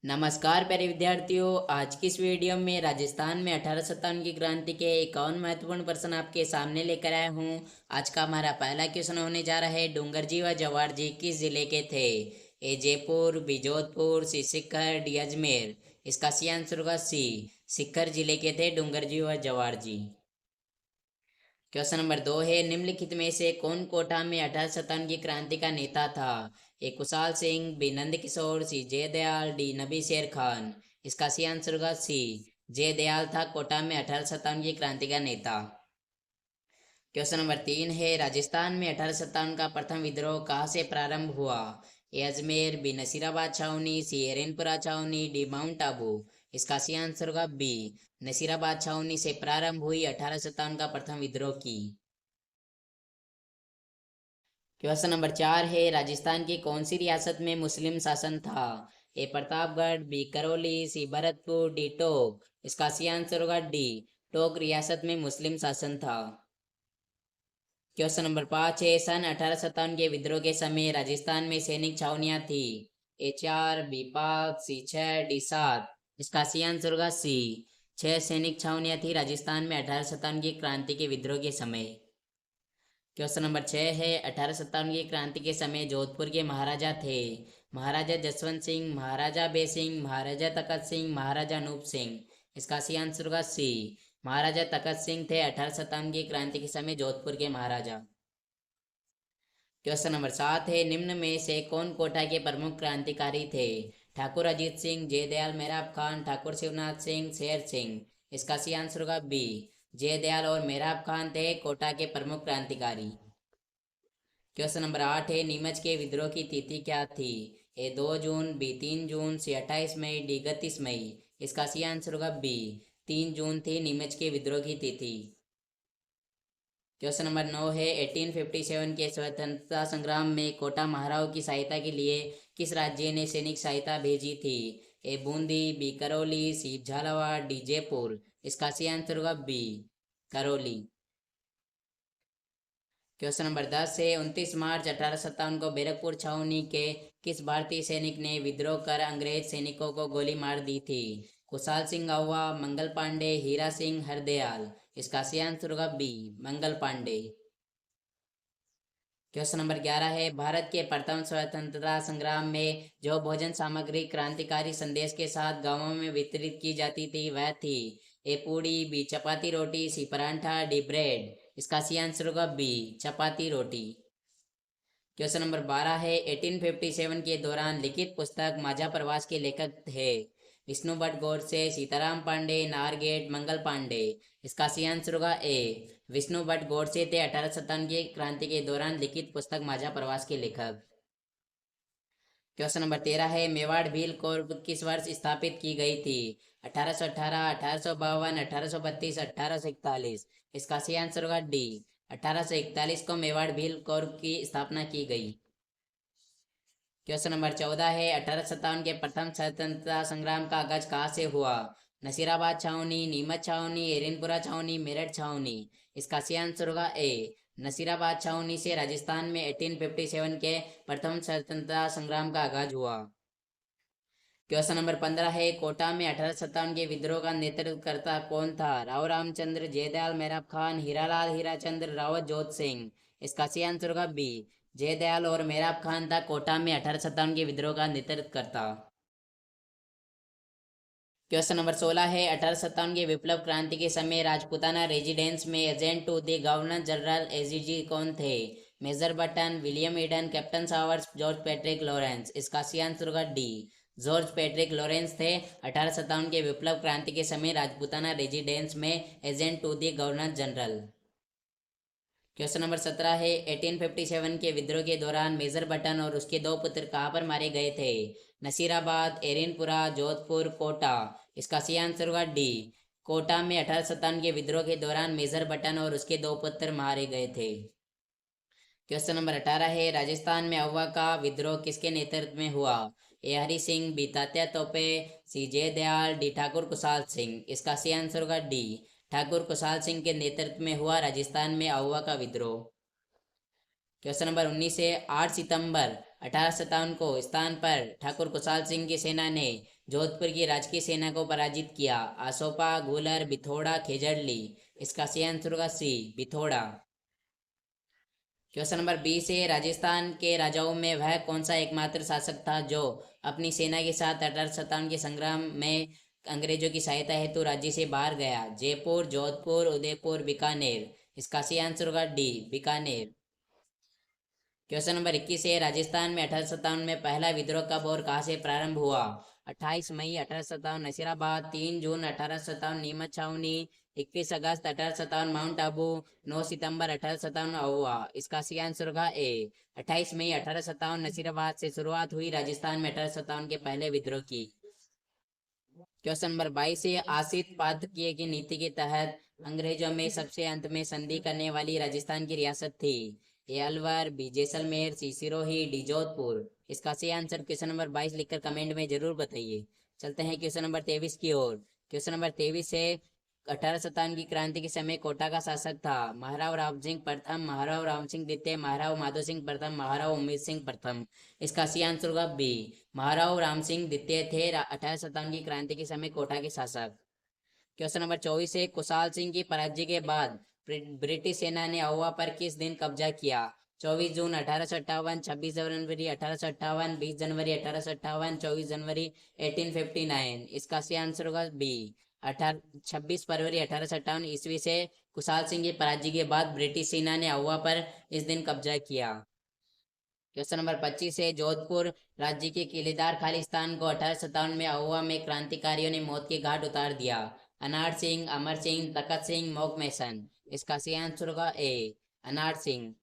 नमस्कार प्यारे विद्यार्थियों। आज की इस वीडियो में राजस्थान में 1857 की क्रांति के 51 महत्वपूर्ण प्रश्न आपके सामने लेकर आया हूँ। आज का हमारा पहला क्वेश्चन होने जा रहा है, डूंगर जी व जवाहर जी किस जिले के थे? ए जयपुर, बी जोधपुर, सी सीकर, डी अजमेर। इसका सी आंसर होगा सी, सीकर जिले के थे डूंगर जी व जवाहर जी। क्वेश्चन नंबर 2 है, निम्नलिखित में से कौन कोटा में 1857 की क्रांति का नेता था? ए कुशाल सिंह, बी नंद किशोर, सी जयदयाल, डी नबी शेर खान। इसका सी आंसर होगा सी, जयदयाल था कोटा में 1857 की क्रांति का नेता। क्वेश्चन नंबर 3 है, राजस्थान में 1857 का प्रथम विद्रोह कहाँ से प्रारंभ हुआ? ए अजमेर, बी नसीराबाद छावनी, सी एरेनपुरा छावनी, डी माउंट आबू। इसका सी आंसर होगा बी, नसीराबाद छावनी से प्रारंभ हुई 1857 का प्रथम विद्रोह की। क्वेश्चन नंबर 4 है, राजस्थान की कौन सी रियासत में मुस्लिम शासन था? ए प्रतापगढ़, बी करौली, सी भरतपुर, डी टोक। इसका सी आंसर होगा डी, टोक रियासत में मुस्लिम शासन था। क्वेश्चन नंबर 5 है, सन 1857 के विद्रोह के समय राजस्थान में सैनिक छावनियां थी? ए 4, बी 5, सी 6, डी 7। इसका सी आंसर होगा सी, 6 सैनिक छावनियां थी राजस्थान में 1857 की क्रांति के विद्रोह के समय। क्वेश्चन नंबर 6 है, 1857 की क्रांति के समय जोधपुर के महाराजा थे? महाराजा जसवंत सिंह, महाराजा बेर सिंह, महाराजा तखत सिंह, महाराजा अनूप सिंह। इसका सी आंसर होगा सी, महाराजा तखत सिंह थे 1857 की क्रांति के समय जोधपुर के महाराजा। क्वेश्चन नंबर 7 है, निम्न में से कौन कोटा के प्रमुख क्रांतिकारी थे? ठाकुर अजीत सिंह, जयदयाल मेहराब खान, ठाकुर शिवनाथ सिंह, शेर सिंह। इसका सी आंसर होगा बी, जयदयाल और मेहराब खान थे कोटा के प्रमुख क्रांतिकारी। क्वेश्चन नंबर 8 है, नीमच के विद्रोह की तिथि क्या थी? ए 2 जून, बी 3 जून, सी 28 मई, डी 31 मई। इसका सी आंसर होगा बी, 3 जून थी नीमच के विद्रोह की तिथि। क्वेश्चन नंबर 9 है, 1857 के स्वतंत्रता संग्राम में कोटा महाराव की सहायता के लिए किस राज्य ने सैनिक सहायता भेजी थी? ए बूंदी, बी करौली, सी झालावाड़, डी जयपुर। इसका सी आंसर होगा बी, करौली। क्वेश्चन नंबर 10 है, 29 मार्च 1857 को बैरकपुर छावनी के किस भारतीय सैनिक ने विद्रोह कर अंग्रेज सैनिकों को गोली मार दी थी? कुशाल सिंह आहुआ, मंगल पांडे, हीरा सिंह, हरदयाल। इसका सी आंसर होगा B, Mangal Pandey. Question number 11 है, भारत के प्रथम स्वतंत्रता संग्राम में जो भोजन सामग्री क्रांतिकारी संदेश के साथ गांवों में वितरित की जाती थी वह थी? ए पूड़ी, बी चपाती रोटी, सी परांठा, डी ब्रेड। इसका सी आंसर होगा बी, चपाती रोटी। क्वेश्चन नंबर 12 है, 1857 के दौरान लिखित पुस्तक माझा प्रवास के लेखक थे? विष्णु भट्ट गोडसे, सीताराम पांडे, नारगेट, मंगल पांडे। इसका सी आंसर होगा ए, विष्णु भट्ट गोडसे थे 1857 की क्रांति के दौरान लिखित पुस्तक माझा प्रवास के लेखक। क्वेश्चन नंबर 13 है, मेवाड़ भील कोर्प किस वर्ष स्थापित की गई थी? 1818, 1852, 1832, 1841। इसका सही आंसर होगा डी, 1841 को मेवाड़ भील कोर्प की स्थापना की गई। क्वेश्चन नंबर 14 है, 1857 के प्रथम स्वतंत्रता संग्राम का आगाज कहाँ से हुआ? नसीराबाद छावनी, नीमच छावनी, एरनपुरा छावनी, मेरठ छावनी। इसका सही आंसर होगा ए, नसीराबाद छावनी से राजस्थान में 1857 के प्रथम स्वतंत्रता संग्राम का आगाज हुआ। क्वेश्चन नंबर 15 है, कोटा में 1857 के विद्रोह का नेतृत्व करता कौन था? राव रामचंद्र, जयदयाल मेहराब खान, हीरालाल हीराचंद्र, रावत जोत सिंह। इसका सही आंसर होगा बी, जयदयाल और मेहराब खान था कोटा में 1857 के विद्रोह का नेतृत्व करता। क्वेश्चन नंबर 16 है, 1857 के विप्लव क्रांति के समय राजपूताना रेजिडेंस में agent to the governor general AGG कौन थे? Major Burton, William Eden, captain Showers, George Patrick Lawrence. इसका सही आंसर होगा डी, जॉर्ज पैट्रिक लॉरेंस थे 1857 के विप्लव क्रांति के समय राजपूताना रेजिडेंस में agent to the governor general. Question number 17 है, 1857 के विद्रोह के दौरान मेजर बटन और उसके दो पुत्र कहाँ पर मारे गए थे? नसीराबाद, एरेनपुरा, जोधपुर, कोटा। इसका सही आंसर होगा डी, कोटा में 1857 के विद्रोह के दौरान मेजर बटन और उसके दो पुत्र मारे गए थे। क्वेश्चन नंबर 18 है, राजस्थान में अववा का विद्रोह किसके नेतृत्व में हुआ? ए हरि सिंह, बी तात्या तोपे, सी जयदयाल, डी ठाकुर कुशाल सिंह। इसका सही आंसर होगा डी, ठाकुर कुशाल सिंह के नेतृत्व में हुआ राजस्थान में अववा का विद्रोह। क्वेश्चन नंबर 19 है, 8 सितंबर 1857 को स्थान पर ठाकुर कुशाल सिंह की सेना ने जोधपुर की राजकीय सेना को पराजित किया? आसोपा, घूलर, बिथोड़ा, खेजड़ली। इसका सही आंसर होगा सी, बिथोड़ा। क्वेश्चन नंबर 20 है, राजस्थान के राजाओं में वह कौन सा एकमात्र शासक था जो अपनी सेना के साथ 1857 के संग्राम में अंग्रेजों की सहायता हेतु राज्य से बाहर गया? जयपुर, जोधपुर, उदयपुर, बीकानेर। इसका सही आंसर होगा डी, बीकानेर। क्वेश्चन नंबर 21 है, राजस्थान में 1857 में पहला विद्रोह कब और कहाँ से प्रारंभ हुआ? 28 मई 1857 नसीराबाद, 3 जून 1857 नीमच छावनी, 21 अगस्त 1857 माउंट आबू, 9 सितंबर 1857 अहुआ। इसका सही आंसर होगा ए, 28 मई 1857 नसीराबाद से शुरुआत हुई राजस्थान में 1857 के पहले विद्रोह की। क्वेश्चन नंबर 22 है, आसित पातकीय की नीति के तहत अंग्रेजों में सबसे अंत में संधि करने वाली राजस्थान की रियासत थी? ए अलवर, बी जैसलमेर, सी सिरोही, डी जोधपुर। इसका सही आंसर क्वेश्चन नंबर 22 लिखकर कमेंट में जरूर बताइए। चलते हैं क्वेश्चन नंबर 23 की ओर। क्वेश्चन नंबर 23 है, 1857 की क्रांति के समय कोटा का शासक था? महाराव राम सिंह प्रथम, महाराव राम सिंह द्वितीय, महाराव माधो सिंह प्रथम, महाराव उम्मीद सिंह प्रथम। इसका सही आंसर होगा बी, महाराव राम सिंह द्वितीय थे 1857 की क्रांति के समय कोटा के शासक। क्वेश्चन नंबर 24 है, कुशाल सिंह की पराजय के बाद ब्रिटिश सेना ने अहुआ पर किस दिन कब्जा किया? 24 जून 1858, 26 जनवरी 1858, 20 जनवरी 1858, 24 जनवरी 1859। इसका सही आंसर होगा बी, 26 फरवरी 1857 ईस्वी से कुशाल सिंह की पराजय के बाद ब्रिटिश सेना ने अहुआ पर इस दिन कब्जा किया। क्वेश्चन नंबर 25 है, जोधपुर राज्य के किलेदार खालिस्तान को 1857 में अहुआ में क्रांतिकारियों ने मौत के घाट उतार दिया? अनार सिंह, अमर सिंह, तखत सिंह, मोकमेसन। इसका सही आंसर होगा ए, अनार सिंह।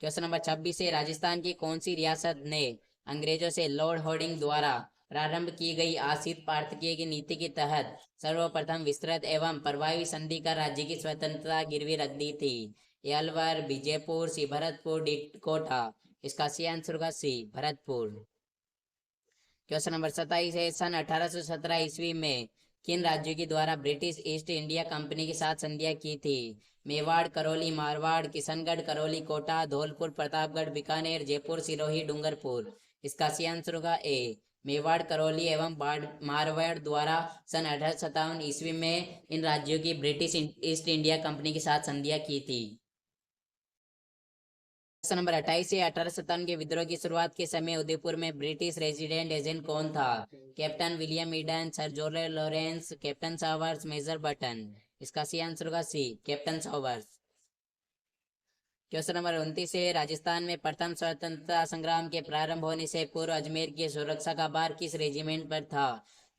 क्वेश्चन नंबर 26 है, राजस्थान की कौन सी रियासत ने अंग्रेजों से लॉर्ड हॉर्डिंग द्वारा प्रारंभ की गई आसित पार्थकीय की नीति के तहत सर्वप्रथम विस्तृत एवं प्रभावी संधि कर राज्य की स्वतंत्रता गिरवी रख दी थी? ए अलवर, बी जयपुर, सी भरतपुर, डी कोटा। इसका सही आंसर होगा सी, भरतपुर। क्वेश्चन नंबर 27 है, सन 1817 ईस्वी में किन राज्यों के द्वारा ब्रिटिश ईस्ट इंडिया कंपनी के साथ संधियां की थी? मेवाड़, करौली, मारवाड़, किशनगढ़, करौली, कोटा, धौलपुर, प्रतापगढ़, बीकानेर, जयपुर, सिरोही, डूंगरपुर। इसका सही आंसर होगा ए, मेवाड़, करौली एवं मारवाड़ द्वारा सन 1857 ईस्वी में इन राज्यों की ब्रिटिश ईस्ट इंडिया कंपनी के साथ संधियां की थी। क्वेश्चन नंबर 28 है, 1857 के विद्रोह की शुरुआत के समय उदयपुर में ब्रिटिश रेजिडेंट एजेंट कौन था? Captain William Eden, sir George Lawrence, captain Sowers, major Button. इसका सही आंसर होगा C, captain Sowers. Question number 29 है, राजस्थान में प्रथम स्वतंत्रता संग्राम के प्रारंभ होने से पूर्व अजमेर की सुरक्षा का भार किस रेजिमेंट पर था?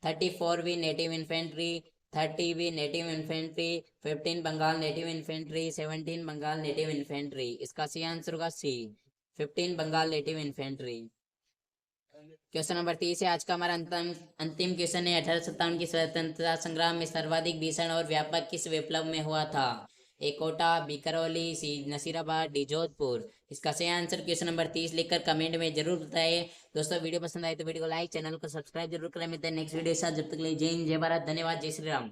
34वीं नेटिव इन्फेंट्री, 30वीं native infantry, 15 Bengal native infantry, 17 Bengal native infantry. इसका सही आंसर होगा C, 15 Bengal native infantry. Question number 30 है, आज का हमारा अंतिम अंतिम क्वेश्चन है, 1857 की स्वतंत्रता संग्राम में सर्वाधिक भीषण और व्यापक किस विप्लव में हुआ था? ए कोटा, बी करौली, सी नसीराबाद, डी जोधपुर। इसका सही आंसर क्वेश्चन नंबर 30 लिखकर कमेंट में जरूर बताइए। दोस्तों वीडियो पसंद आए तो वीडियो को लाइक, चैनल को सब्सक्राइब जरूर करें। मिलते हैं नेक्स्ट वीडियो के साथ, जब तक के लिए जय हिंद, जय भारत, धन्यवाद, जय श्री राम।